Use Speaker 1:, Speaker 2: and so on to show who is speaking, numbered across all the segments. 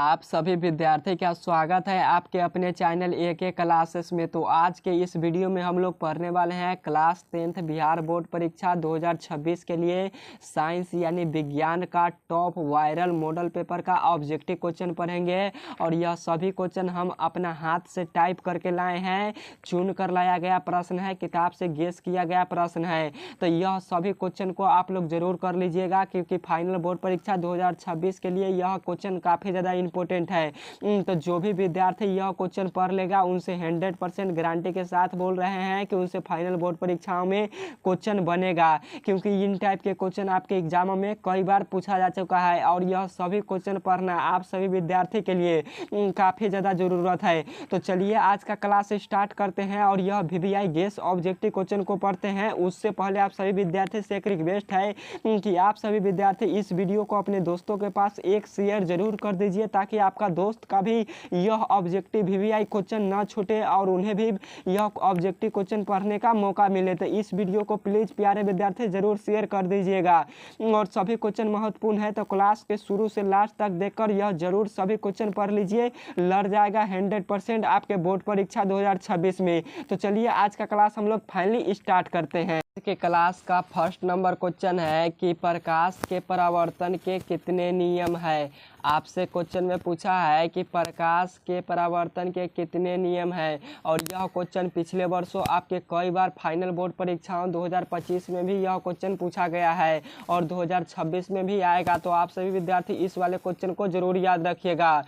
Speaker 1: आप सभी विद्यार्थी का स्वागत है आपके अपने चैनल AK क्लासेस में। तो आज के इस वीडियो में हम लोग पढ़ने वाले हैं क्लास 10th बिहार बोर्ड परीक्षा 2026 के लिए साइंस यानी विज्ञान का टॉप वायरल मॉडल पेपर का ऑब्जेक्टिव क्वेश्चन पढ़ेंगे। और यह सभी क्वेश्चन हम अपना हाथ से टाइप करके लाए हैं, चुन कर लाया गया प्रश्न है, किताब से गेस किया गया प्रश्न है। तो यह सभी क्वेश्चन को आप लोग जरूर कर लीजिएगा, क्योंकि फाइनल बोर्ड परीक्षा 2026 के लिए यह क्वेश्चन काफ़ी ज़्यादा इम्पोर्टेंट है। तो जो भी विद्यार्थी यह क्वेश्चन पढ़ लेगा उनसे 100% गारंटी के साथ बोल रहे हैं कि उनसे फाइनल बोर्ड परीक्षाओं में क्वेश्चन बनेगा, क्योंकि इन टाइप के क्वेश्चन आपके एग्जामों में कई बार पूछा जा चुका है। और यह सभी क्वेश्चन पढ़ना आप सभी विद्यार्थी के लिए काफ़ी ज़्यादा ज़रूरत है। तो चलिए आज का क्लास स्टार्ट करते हैं और यह VVI गेस ऑब्जेक्टिव क्वेश्चन को पढ़ते हैं। उससे पहले आप सभी विद्यार्थी से एक रिक्वेस्ट है कि आप सभी विद्यार्थी इस वीडियो को अपने दोस्तों के पास एक शेयर जरूर कर दीजिए, ताकि आपका दोस्त का भी यह ऑब्जेक्टिव VVI क्वेश्चन ना छूटे और उन्हें भी यह ऑब्जेक्टिव क्वेश्चन पढ़ने का मौका मिले। तो इस वीडियो को प्लीज़ प्यारे विद्यार्थी जरूर शेयर कर दीजिएगा। और सभी क्वेश्चन महत्वपूर्ण है, तो क्लास के शुरू से लास्ट तक देखकर यह जरूर सभी क्वेश्चन पढ़ लीजिए, लड़ जाएगा 100% आपके बोर्ड परीक्षा 2026 में। तो चलिए आज का क्लास हम लोग फाइनली स्टार्ट करते हैं। के क्लास का फर्स्ट नंबर क्वेश्चन है कि प्रकाश के परावर्तन के कितने नियम है। आपसे क्वेश्चन में पूछा है कि प्रकाश के परावर्तन के कितने नियम हैं। और यह क्वेश्चन पिछले वर्षों आपके कई बार फाइनल बोर्ड परीक्षाओं 2025 में भी यह क्वेश्चन पूछा गया है और 2026 में भी आएगा। तो आप सभी विद्यार्थी इस वाले क्वेश्चन को जरूर याद रखिएगा।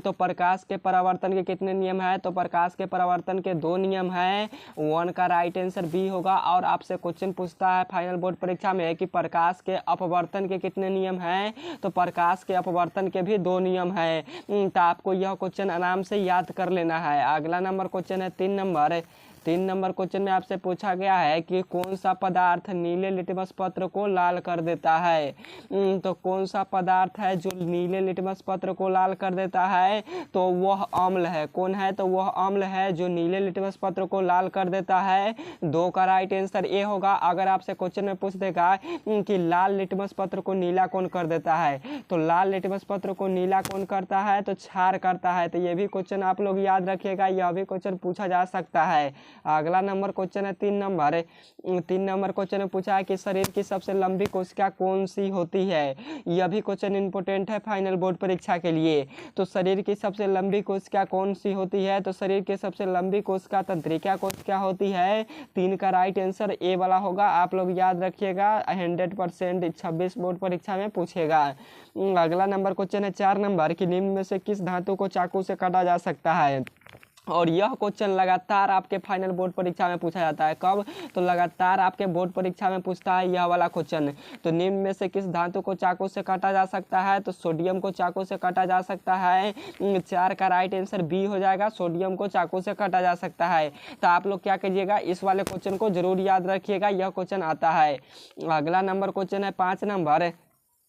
Speaker 1: तो प्रकाश के परावर्तन के कितने नियम है, तो प्रकाश के परावर्तन के 2 नियम हैं। 1 का राइट आंसर बी होगा। और आपसे क्वेश्चन पूछता है फाइनल बोर्ड परीक्षा में कि प्रकाश के अपवर्तन के कितने नियम हैं, तो प्रकाश के अपवर्तन के भी 2 नियम है। तो आपको यह क्वेश्चन आराम से याद कर लेना है। अगला नंबर क्वेश्चन है 3 नंबर क्वेश्चन में आपसे पूछा गया है कि कौन सा पदार्थ नीले लिटमस पत्र को लाल कर देता है। तो कौन सा पदार्थ है जो नीले लिटमस पत्र को लाल कर देता है, तो वह अम्ल है। कौन है, तो वह अम्ल है जो नीले लिटमस पत्र को लाल कर देता है। 2 का राइट आंसर ए होगा। अगर आपसे क्वेश्चन में पूछ देगा कि लाल लिटमस पत्र को नीला कौन कर देता है, तो लाल लिटमस पत्र को नीला कौन करता है, तो क्षार करता है। तो ये भी क्वेश्चन आप लोग याद रखिएगा, यह भी क्वेश्चन पूछा जा सकता है। अगला नंबर क्वेश्चन है 3 नंबर क्वेश्चन में पूछा है कि शरीर की सबसे लंबी कोशिका कौन सी होती है। यह भी क्वेश्चन इंपॉर्टेंट है फाइनल बोर्ड परीक्षा के लिए। तो शरीर की सबसे लंबी कोशिका कौन सी होती है, तो शरीर की सबसे लंबी कोशिका तंत्रिका कोशिका होती है। 3 का राइट आंसर ए वाला होगा। आप लोग याद रखिएगा, 100% 26 बोर्ड परीक्षा में पूछेगा। अगला नंबर क्वेश्चन है 4 नंबर कि निम्न में से किस धातु को चाकू से काटा जा सकता है। और यह क्वेश्चन लगातार आपके फाइनल बोर्ड परीक्षा में पूछा जाता है। कब, तो लगातार आपके बोर्ड परीक्षा में पूछता है यह वाला क्वेश्चन। तो निम्न में से किस धातु को चाकू से काटा जा सकता है, तो सोडियम को चाकू से काटा जा सकता है। 4 का राइट आंसर बी हो जाएगा, सोडियम को चाकू से काटा जा सकता है। तो आप लोग क्या कीजिएगा, इस वाले क्वेश्चन को जरूर याद रखिएगा, यह क्वेश्चन आता है। अगला नंबर क्वेश्चन है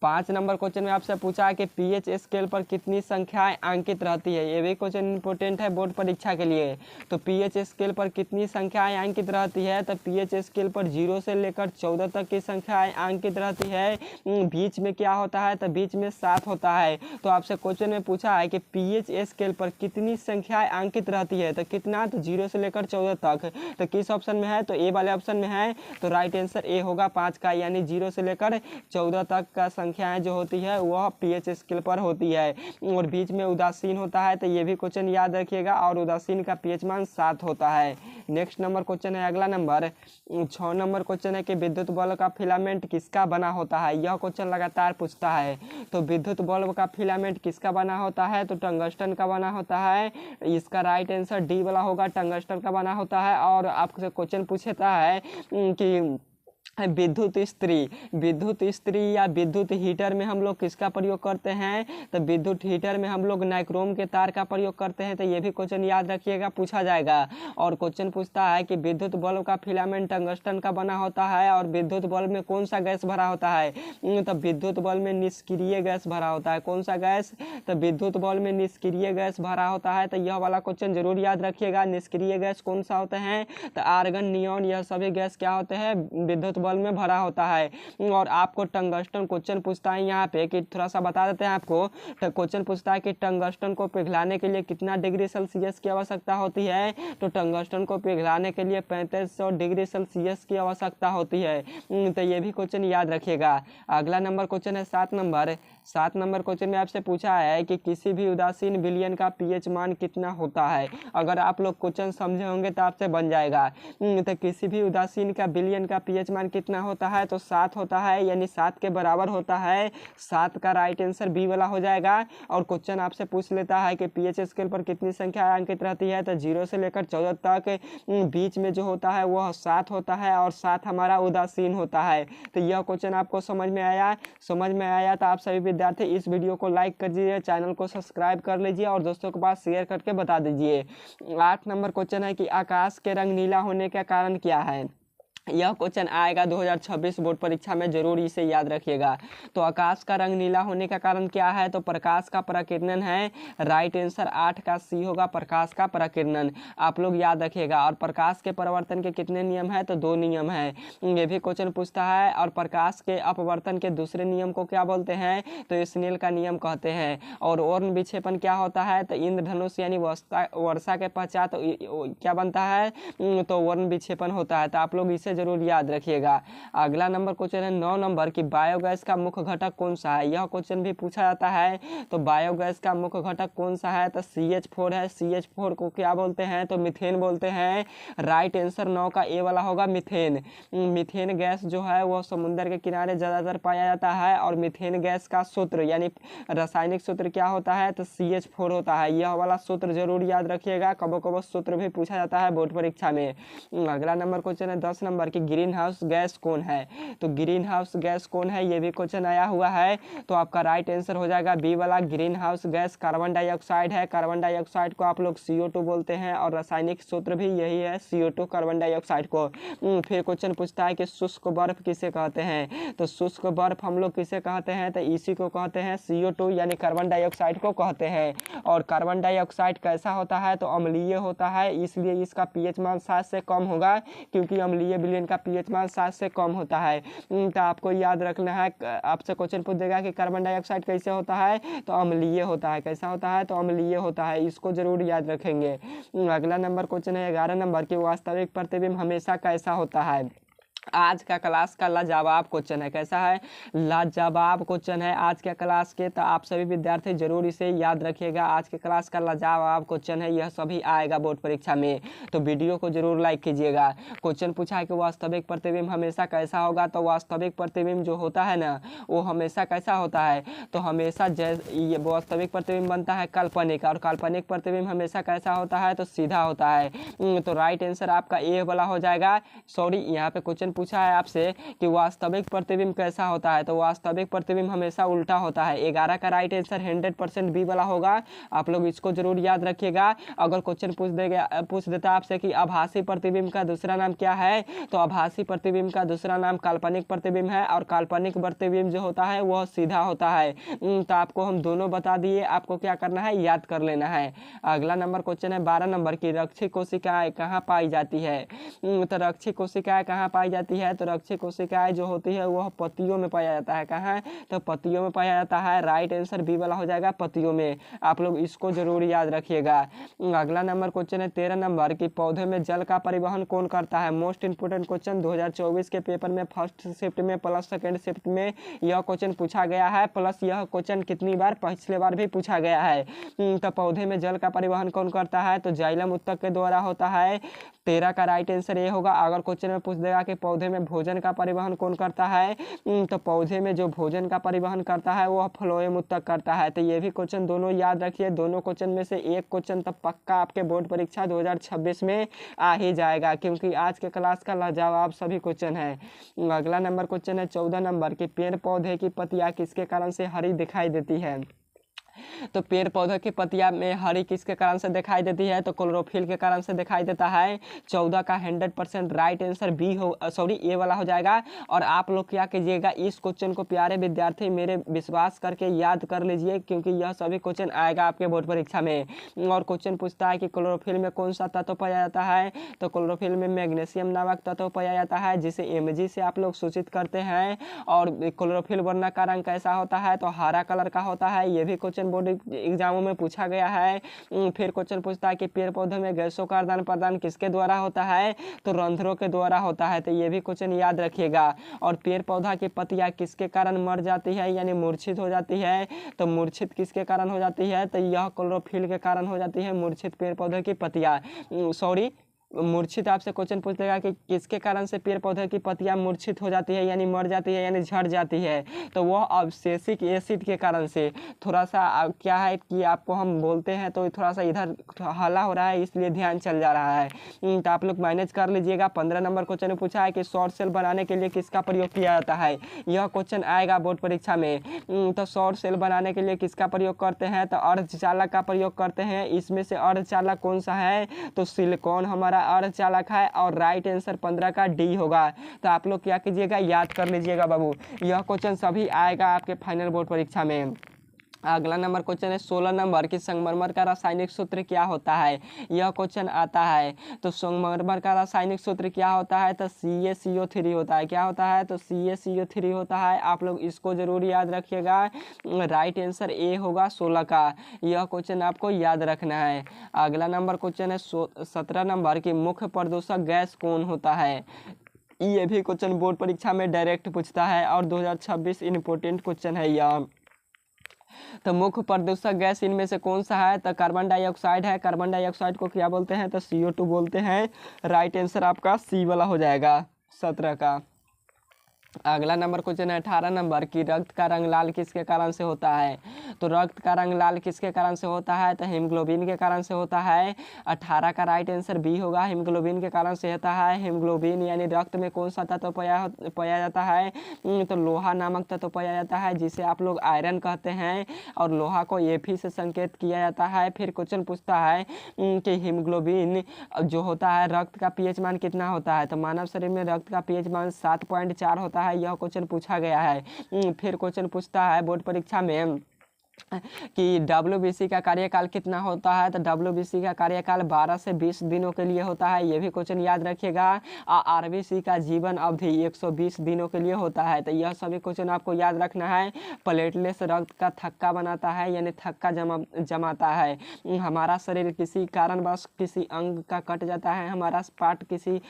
Speaker 1: 5 नंबर क्वेश्चन में आपसे पूछा है कि pH स्केल पर कितनी संख्याएं अंकित रहती है। ये भी क्वेश्चन इंपॉर्टेंट है बोर्ड परीक्षा के लिए। तो pH स्केल पर कितनी संख्याएं अंकित रहती है, तो pH स्केल पर 0 से लेकर 14 तक की संख्याएं अंकित रहती है। बीच में क्या होता है, तो बीच में 7 होता है। तो आपसे क्वेश्चन में पूछा है कि pH स्केल पर कितनी संख्याएं अंकित रहती है, तो कितना, तो 0 से लेकर 14 तक। तो किस ऑप्शन में है, तो ए वाले ऑप्शन में है। तो राइट आंसर ए होगा 5 का, यानी 0 से लेकर 14 तक का संख्याएं जो होती है वह pH स्केल पर होती है। और बीच में उदासीन होता है, तो ये भी क्वेश्चन याद रखिएगा। और उदासीन का pH मान 7 होता है। नेक्स्ट नंबर क्वेश्चन है अगला नंबर 6 नंबर क्वेश्चन है कि विद्युत बल्ब का फिलामेंट किसका बना होता है। यह क्वेश्चन लगातार पूछता है। तो विद्युत बल्ब का फिलामेंट किसका बना होता है, तो टंगस्टन का बना होता है। इसका राइट आंसर डी वाला होगा, टंगस्टन का बना होता है। और आपसे क्वेश्चन पूछता है कि विद्युत इस्त्री या विद्युत हीटर में हम लोग किसका प्रयोग करते हैं, तो विद्युत हीटर में हम लोग नाइक्रोम के तार का प्रयोग करते हैं। तो ये भी क्वेश्चन याद रखिएगा, पूछा जाएगा। और क्वेश्चन पूछता है कि विद्युत बल्ब का फिलामेंट टंगस्टन का बना होता है और विद्युत बल्ब में कौन सा गैस भरा होता है, तो विद्युत बल्ब में निष्क्रिय गैस भरा होता है। कौन सा गैस, तो विद्युत बल्ब में निष्क्रिय गैस भरा होता है। तो यह वाला क्वेश्चन जरूर याद रखिएगा। निष्क्रिय गैस कौन सा होते हैं, तो आर्गन, नियॉन, यह सभी गैस क्या होते हैं, विद्युत बल्ब में भरा होता है। और आपको टंगस्टन क्वेश्चन पूछता है यहाँ पे कि थोड़ा सा बता देते हैं आपको। क्वेश्चन पूछता है कि टंगस्टन को पिघलाने के लिए कितना डिग्री सेल्सियस की आवश्यकता होती है। तो टंगस्टन को पिघलाने के लिए 3500 डिग्री सेल्सियस की आवश्यकता होती है। तो ये भी क्वेश्चन याद रखिएगा। अगला नंबर क्वेश्चन है 7 नंबर क्वेश्चन में आपसे पूछा है कि किसी भी उदासीन विलयन का पीएच मान कितना होता है। अगर आप लोग क्वेश्चन समझे होंगे तो आपसे बन जाएगा। तो किसी भी उदासीन का विलयन का पीएच मान कितना होता है, तो 7 होता है, यानी 7 के बराबर होता है। 7 का राइट आंसर बी वाला हो जाएगा। और क्वेश्चन आपसे पूछ लेता है कि पीएच स्केल पर कितनी संख्या अंकित रहती है, तो 0 से लेकर 14 तक बीच में जो होता है वह 7 होता है और 7 हमारा उदासीन होता है। तो यह क्वेश्चन आपको समझ में आया तो आप सभी विद्यार्थी इस वीडियो को लाइक कर दीजिए, चैनल को सब्सक्राइब कर लीजिए और दोस्तों के पास शेयर करके बता दीजिए। 8 नंबर क्वेश्चन है कि आकाश के रंग नीला होने का कारण क्या है। यह क्वेश्चन आएगा 2026 बोर्ड परीक्षा में, जरूर इसे याद रखिएगा। तो आकाश का रंग नीला होने का कारण क्या है, तो प्रकाश का प्रकीर्णन है। राइट आंसर 8 का सी होगा, प्रकाश का प्रकीर्णन, आप लोग याद रखिएगा। और प्रकाश के परावर्तन के कितने नियम है, तो 2 नियम है, ये भी क्वेश्चन पूछता है। और प्रकाश के अपवर्तन के दूसरे नियम को क्या बोलते हैं, तो स्नेल का नियम कहते हैं। और वर्ण विक्षेपण क्या होता है, तो इंद्रधनुष यानी वर्षा के पश्चात क्या बनता है, तो वर्ण विक्षेपण होता है। तो आप लोग इसे जरूर याद रखिएगा। अगला नंबर क्वेश्चन है 9 नंबर की बायोगैस का मुख्य घटक कौन सा है। यह क्वेश्चन भी पूछा जाता है। तो बायोगैस का मुख्य घटक कौन सा है, तो CH4 है। CH4 को क्या बोलते हैं, तो मीथेन बोलते हैं। राइट आंसर 9 का ए वाला होगा, मीथेन। मीथेन गैस जो है वह समुद्र के किनारे ज्यादातर पाया जाता है। और मीथेन गैस का सूत्र यानी रासायनिक सूत्र क्या होता है, तो CH4 होता है। यह वाला सूत्र जरूर याद रखिएगा, कबो कबो सूत्र भी पूछा जाता है बोर्ड परीक्षा में। अगला नंबर क्वेश्चन है 10 नंबर की ग्रीन हाउस गैस कौन है। तो ग्रीन हाउस गैस कौन है, ये भी क्वेश्चन आया हुआ है। तो आपका राइट आंसर हो जाएगा बी वाला, green house gas carbon dioxide है। कार्बन डाइऑक्साइड को आप लोग CO2 बोलते हैं और रासायनिक सूत्र भी यही है, CO2 कार्बन डाइऑक्साइड को। फिर क्वेश्चन पूछता है कि शुष्क बर्फ किसे कहते हैं। तो शुष्क बर्फ हम लोग किसे कहते हैं, तो इसी को कहते हैं, CO2 यानी कार्बन डाइऑक्साइड को कहते हैं। और कार्बन डाइऑक्साइड कैसा होता है, तो अम्लीय होता है, इसलिए इसका पीएच मान 7 से कम होगा, क्योंकि अम्लीय विलयन का पीएच मान 7 से कम होता है। तो आपको याद रखना है, आपसे क्वेश्चन पूछ देगा कि कार्बन डाइऑक्साइड कैसे होता है, तो अम्लीय होता है। कैसा होता है, तो अम्लीय होता है, इसको जरूर याद रखेंगे। अगला नंबर क्वेश्चन है 11 नंबर की वास्तविक प्रतिबिंब हमेशा कैसा होता है। आज का क्लास का लाजवाब क्वेश्चन है। कैसा है, लाजवाब क्वेश्चन है आज के क्लास के। तो आप सभी विद्यार्थी जरूर इसे याद रखिएगा। आज के क्लास का लाजवाब क्वेश्चन है, यह सभी आएगा बोर्ड परीक्षा में, तो वीडियो को जरूर लाइक कीजिएगा। क्वेश्चन पूछा है कि वास्तविक प्रतिबिंब हमेशा कैसा होगा। तो वास्तविक प्रतिबिंब जो होता है ना, वो हमेशा कैसा होता है, तो हमेशा ये वास्तविक प्रतिबिंब बनता है काल्पनिक। और काल्पनिक प्रतिबिंब हमेशा कैसा होता है, तो सीधा होता है। तो राइट आंसर आपका ए वाला हो जाएगा। सॉरी, यहाँ पे क्वेश्चन पूछा है आपसे कि वास्तविक प्रतिबिंब कैसा होता है, तो वास्तविक प्रतिबिंब हमेशा उल्टा होता है। 11 का राइट आंसर 100% बी वाला होगा, आप लोग इसको जरूर याद रखिएगा। अगर क्वेश्चन पूछ देता आपसे कि आभासी प्रतिबिंब का दूसरा नाम क्या है, तो आभासी प्रतिबिंब का दूसरा नाम काल्पनिक प्रतिबिंब है। और काल्पनिक प्रतिबिंब जो होता है वह सीधा होता है। तो आपको हम दोनों बता दिए, आपको क्या करना है, याद कर लेना है। अगला नंबर क्वेश्चन है 12 नंबर की रक्षी कोशिकाएं कहाँ पाई जाती है। तो रक्षी कोशिकाएं कहाँ पाई जाती है, तो रक्षी कोशिकाएं जो होती है वह पत्तियों में पाया जाता है। कहाँ, तो पत्तियों में पाया जाता है। राइट आंसर बी वाला हो जाएगा, पत्तियों में, आप लोग इसको जरूर याद रखिएगा। अगला नंबर क्वेश्चन है 13 नंबर की पौधे में जल का परिवहन कौन करता है। मोस्ट इंपोर्टेंट क्वेश्चन 2024 के पेपर में फर्स्ट शिफ्ट में प्लस सेकेंड शिफ्ट में यह क्वेश्चन पूछा गया है। प्लस यह क्वेश्चन कितनी बार, पिछले बार भी पूछा गया है। तो पौधे में जल का परिवहन कौन करता है, तो जाइलम उत्तक के द्वारा होता है। 13 का राइट आंसर ये होगा। अगर क्वेश्चन में पूछ देगा कि पौधे में भोजन का परिवहन कौन करता है, तो पौधे में जो भोजन का परिवहन करता है वह फ्लोएम उत्तक करता है। तो ये भी क्वेश्चन दोनों याद रखिए। दोनों क्वेश्चन में से एक क्वेश्चन तो पक्का आपके बोर्ड परीक्षा 2026 में आ ही जाएगा, क्योंकि आज के क्लास का लाजवाब सभी क्वेश्चन है। अगला नंबर क्वेश्चन है 14 नंबर की पेड़ पौधे की पत्तियां किसके कारण से हरी दिखाई देती है। तो पेड़ पौधे की पत्तियां में हरी किसके कारण से दिखाई देती है, तो क्लोरोफिल के कारण से दिखाई देता है। 14 का 100% राइट आंसर बी हो, सॉरी ए वाला हो जाएगा। और आप लोग क्या कीजिएगा, इस क्वेश्चन को प्यारे विद्यार्थी मेरे विश्वास करके याद कर लीजिए, क्योंकि यह सभी क्वेश्चन आएगा आपके बोर्ड परीक्षा में। और क्वेश्चन पूछता है कि क्लोरोफिल में कौन सा तत्व पाया जाता है, तो क्लोरोफिल में मैग्नीशियम नामक तत्व पाया जाता है, जिसे Mg से आप लोग सूचित करते हैं। और क्लोरोफिल वर्णक का रंग कैसा होता है, तो हरा कलर का होता है। ये भी क्वेश्चन बोर्ड एग्जामों में पूछा गया है। फिर क्वेश्चन पूछता है कि पेड़ पौधों में गैसों का आदान प्रदान किसके द्वारा होता है, तो रंध्रों के द्वारा होता है। तो ये भी क्वेश्चन याद रखिएगा। और पेड़ पौधा की पत्तियां किसके कारण मर जाती है, यानी मूर्छित हो जाती है, तो मूर्छित किसके कारण हो जाती है, तो यह क्लोरोफिल के कारण हो जाती है मूर्छित पेड़ पौधे की पत्तियां, सॉरी मूर्छित। आपसे क्वेश्चन पूछ लेगा कि किसके कारण से पेड़ पौधे की पत्तियां मूर्छित हो जाती है, यानी मर जाती है, यानी झड़ जाती है, तो वह अब्सेसिक एसिड के कारण से। थोड़ा सा क्या है कि आपको हम बोलते हैं तो थोड़ा सा इधर हल्ला हो रहा है, इसलिए ध्यान चल जा रहा है। तो आप लोग मैनेज कर लीजिएगा। 15 नंबर क्वेश्चन में पूछा है कि सौर सेल बनाने के लिए किसका प्रयोग किया जाता है, यह क्वेश्चन आएगा बोर्ड परीक्षा में। तो सौर सेल बनाने के लिए किसका प्रयोग करते हैं, तो अर्धचालक का प्रयोग करते हैं। इसमें से अर्धचालक कौन सा है, तो सिलिकॉन हमारा अर्धचालक है। और राइट आंसर 15 का डी होगा। तो आप लोग क्या कीजिएगा, याद कर लीजिएगा बाबू, यह क्वेश्चन सभी आएगा आपके फाइनल बोर्ड परीक्षा में। अगला नंबर क्वेश्चन है 16 नंबर की संगमरमर का रासायनिक सूत्र क्या होता है, यह क्वेश्चन आता है। तो संगमरमर का रासायनिक सूत्र क्या होता है, तो CaCO3 होता है। क्या होता है, तो CaCO3 होता है। आप लोग इसको जरूर याद रखिएगा। राइट आंसर ए होगा 16 का। यह क्वेश्चन आपको याद रखना है। अगला नंबर क्वेश्चन है 17 नंबर की मुख्य प्रदूषक गैस कौन होता है। ये भी क्वेश्चन बोर्ड परीक्षा में डायरेक्ट पूछता है और 2026 इंपॉर्टेंट क्वेश्चन है यह। तो मुख्य प्रदूषक गैस इनमें से कौन सा है, तो कार्बन डाइऑक्साइड है। कार्बन डाइऑक्साइड को क्या बोलते हैं, तो CO2 बोलते हैं। राइट आंसर आपका सी वाला हो जाएगा 17 का। अगला नंबर क्वेश्चन है 18 नंबर की रक्त का रंग लाल किसके कारण से होता है। तो रक्त का रंग लाल किसके कारण से होता है, तो हीमोग्लोबिन के कारण से होता है। 18 का राइट आंसर बी होगा, हीमोग्लोबिन के कारण से होता है। हीमोग्लोबिन यानी रक्त में कौन सा तत्व पाया जाता है, तो लोहा नामक तत्व पाया जाता है, जिसे आप लोग आयरन कहते हैं। और लोहा को Fe से संकेत किया जाता है। फिर क्वेश्चन पूछता है कि हीमोग्लोबिन जो होता है रक्त का pH मान कितना होता है, तो मानव शरीर में रक्त का pH मान 7.4 होता है। यह क्वेश्चन पूछा गया है। फिर क्वेश्चन पूछता है बोर्ड परीक्षा में कि WBC का कार्यकाल कितना होता है, तो WBC का कार्यकाल 12 से 20 दिनों के लिए होता है। ये भी क्वेश्चन याद रखिएगा। RBC का जीवन अवधि 120 दिनों के लिए होता है। तो यह सभी क्वेश्चन आपको याद रखना है। प्लेटलेट्स रक्त का थक्का बनाता है, यानी थक्का जमाता है। हमारा शरीर किसी कारणवश किसी अंग का कट जाता है, हमारा पार्ट किसी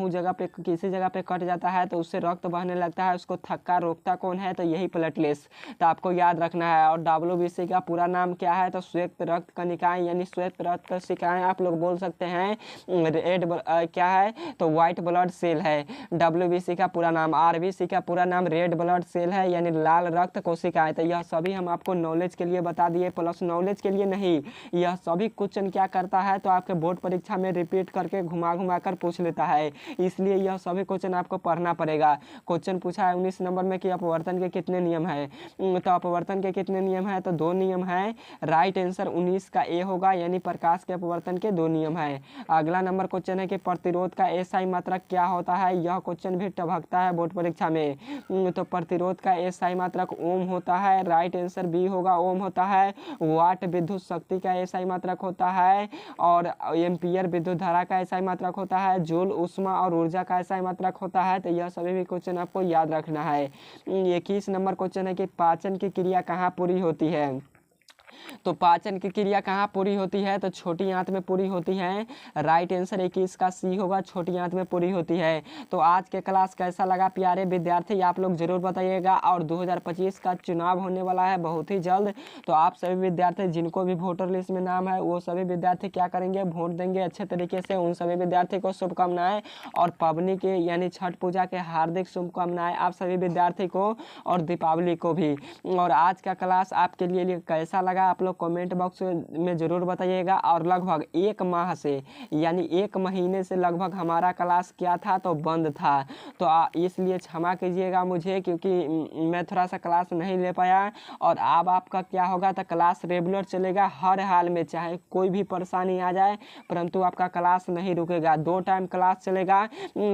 Speaker 1: जगह पे कट जाता है, तो उससे रक्त बहने लगता है, उसको थक्का रोकता कौन है, तो यही प्लेटलेट्स। तो आपको याद रखना है। और WBC का पूरा नाम क्या है, तो श्वेत रक्त कणिकाएं, यानी श्वेत रक्त कोशिकाएं आप लोग बोल सकते हैं। क्या है, तो व्हाइट ब्लड सेल है WBC का पूरा नाम। RBC का पूरा नाम रेड ब्लड सेल है, यानी लाल रक्त कोशिकाएं। तो यह सभी हम आपको नॉलेज के लिए बता दिए, प्लस नॉलेज के लिए नहीं, यह सभी क्वेश्चन क्या करता है, तो आपके बोर्ड परीक्षा में रिपीट करके घुमा कर पूछ लेता है, इसलिए यह सभी क्वेश्चन आपको पढ़ना पड़ेगा। क्वेश्चन पूछा है 19 नंबर में कि अपवर्तन के कितने नियम है, तो अपवर्तन के कितने नियम है, तो 2 नियम है। राइट आंसर 19 का ए होगा, यानी प्रकाश के अपवर्तन के 2 नियम है। अगला नंबर क्वेश्चन है कि प्रतिरोध का SI मात्रक क्या होता है, यह क्वेश्चन भी टभकता है बोर्ड परीक्षा में। तो प्रतिरोध का SI मात्रक ओम होता है। राइट आंसर बी होगा, ओम होता है। वाट विद्युत शक्ति का SI मात्रक होता है। और एम्पियर विद्युत धारा का SI मात्रक होता है। जूल ऊष्मा और ऊर्जा का SI मात्रक होता है। तो यह सभी भी क्वेश्चन आपको याद रखना है। 21 नंबर क्वेश्चन है कि पाचन की क्रिया कहाँ पूरी होती है। तो पाचन की क्रिया कहाँ पूरी होती है, तो छोटी आंत में पूरी होती है। राइट आंसर 21 का सी होगा, छोटी आंत में पूरी होती है। तो आज के क्लास कैसा लगा प्यारे विद्यार्थी, आप लोग जरूर बताइएगा। और 2025 का चुनाव होने वाला है बहुत ही जल्द, तो आप सभी विद्यार्थी जिनको भी वोटर लिस्ट में नाम है, वो सभी विद्यार्थी क्या करेंगे, वोट देंगे अच्छे तरीके से। उन सभी विद्यार्थी को शुभकामनाएं और पबनी के यानी छठ पूजा के हार्दिक शुभकामनाएं आप सभी विद्यार्थी को, और दीपावली को भी। और आज का क्लास आपके लिए कैसा लगा लगा आप लोग कमेंट बॉक्स में ज़रूर बताइएगा। और लगभग 1 माह से यानी 1 महीने से लगभग हमारा क्लास क्या था तो बंद था, तो इसलिए क्षमा कीजिएगा मुझे, क्योंकि मैं थोड़ा सा क्लास नहीं ले पाया। और अब आपका क्या होगा तो क्लास रेगुलर चलेगा हर हाल में, चाहे कोई भी परेशानी आ जाए, परंतु आपका क्लास नहीं रुकेगा। 2 टाइम क्लास चलेगा।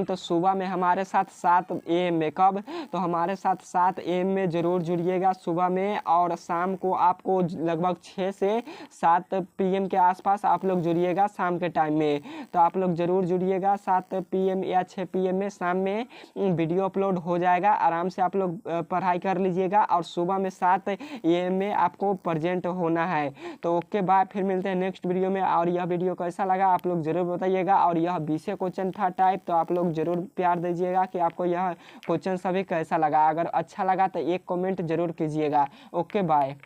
Speaker 1: तो सुबह में हमारे साथ 7 AM में, कब तो हमारे साथ 7 AM में ज़रूर जुड़िएगा सुबह में। और शाम को आपको लगभग 6 से 7 PM के आसपास आप लोग जुड़िएगा शाम के टाइम में। तो आप लोग ज़रूर जुड़िएगा 7 PM या 6 PM में शाम में वीडियो अपलोड हो जाएगा। आराम से आप लोग पढ़ाई कर लीजिएगा और सुबह में 7 AM में आपको प्रेजेंट होना है। तो ओके बाय, फिर मिलते हैं नेक्स्ट वीडियो में। और यह वीडियो कैसा लगा आप लोग ज़रूर बताइएगा। और यह 20 क्वेश्चन था टाइप, तो आप लोग ज़रूर प्यार दीजिएगा कि आपको यह क्वेश्चन सभी कैसा लगा। अगर अच्छा लगा तो एक कमेंट ज़रूर कीजिएगा। Okay bye.